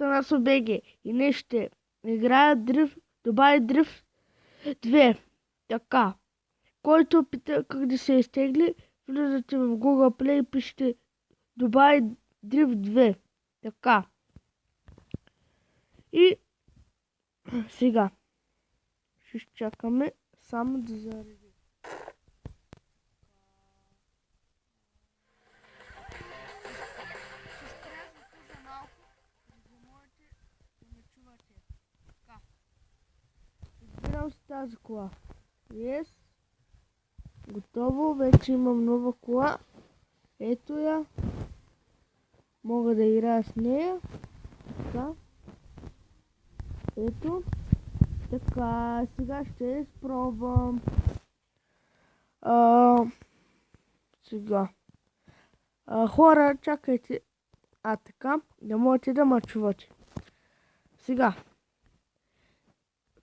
на БГ и не ще играя Дрифт, Дубай Дрифт 2. Така. Който пита как да се изтегли, влизате в Google Play и пишете Дубай Дрифт 2. Така. И сега ще чакаме само да зареди. Избирам си тази кола. Yes. Готово. Вече имам нова кола. Ето я. Мога да играя с нея. Така. Ето. Така. Сега ще изпробвам. Сега. Хора, чакайте. Така. Да можете да ме чувате. Сега.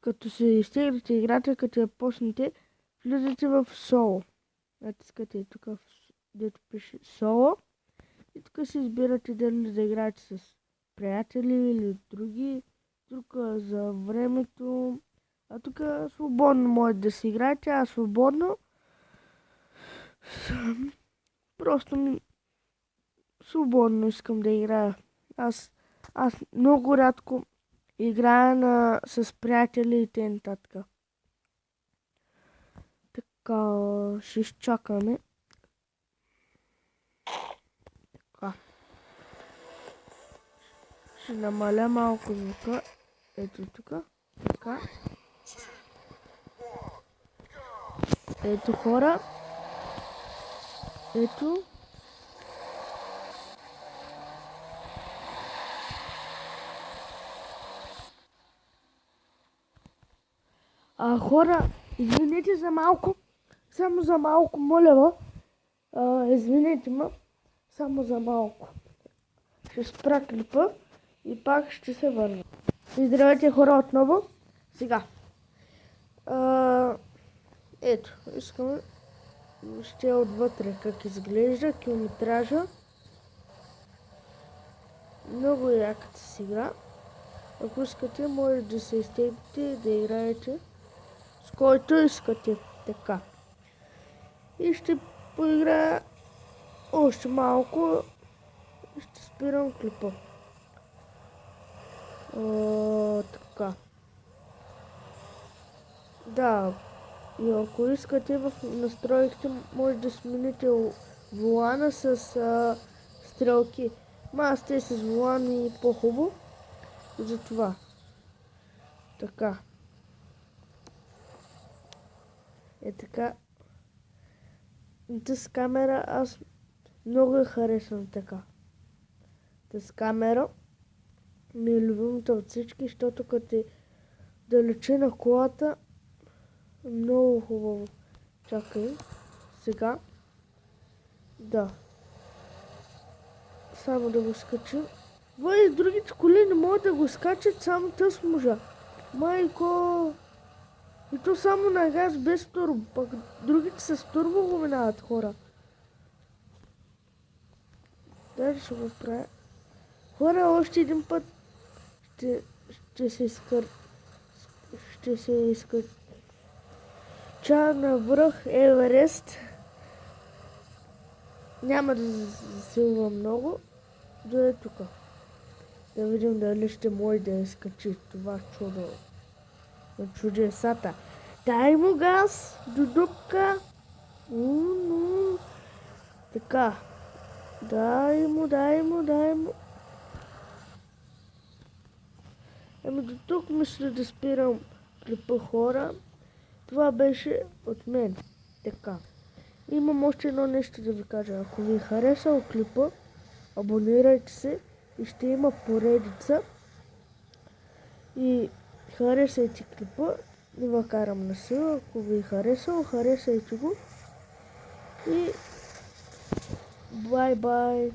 Като се изтеглите играта, като я почнете, влизате в соло. Натискате тук, дето пише соло. И тук си избирате дали да играете с приятели или други. Тук за времето. А тук свободно може да си играете. Аз свободно. Просто свободно искам да играя. Аз много рядко играя с приятели и т.н. Така, ще изчакаме. Така. Ще намаля малко звука. Ето тук. Така. Ето хора. Ето. Хора, извинете за малко. Само за малко, моля ва. Извинете ме. Само за малко. Ще спра клипа и пак ще се върна. И здравейте хора отново. Сега. Ето, искаме. Ще отвътре как изглежда километража. Много яката си игра. Ако искате, може да се изтеглите и да играете с който искате. Така. И ще поиграя още малко. Ще спирам клипа. Така. Да. И ако искате в настройките, може да смените волана с стрелки. Аз те с волан и по-хубаво. Затова. Така. Така. С камера аз много я харесвам така. С камера ми е любимата от всички, защото като е далече на колата, много хубаво. Чакай. Сега. Да. Само да го скача. Другите коли не могат да го скачат, само тъс можа. Майко! И то само на газ без турбо, пък другите с турбо го минават хора. Даже ще го правя. Хора, още един път ще се изкача на връх Еверест. Няма да засилвам много. Да е тук. Да видим дали ще може да изкачи това чудо на чудесата. Дай му газ, дудупка. Така. Дай му. До тук мисля да спирам клипа хора. Това беше от мен. Така. Имам още едно нещо да ви кажа. Ако ви е харесал клипа, абонирайте се и ще има поредица. И харесайте клипа. Не ва карам на сила. Ако ви е харесал, харесайте го. И бай-бай.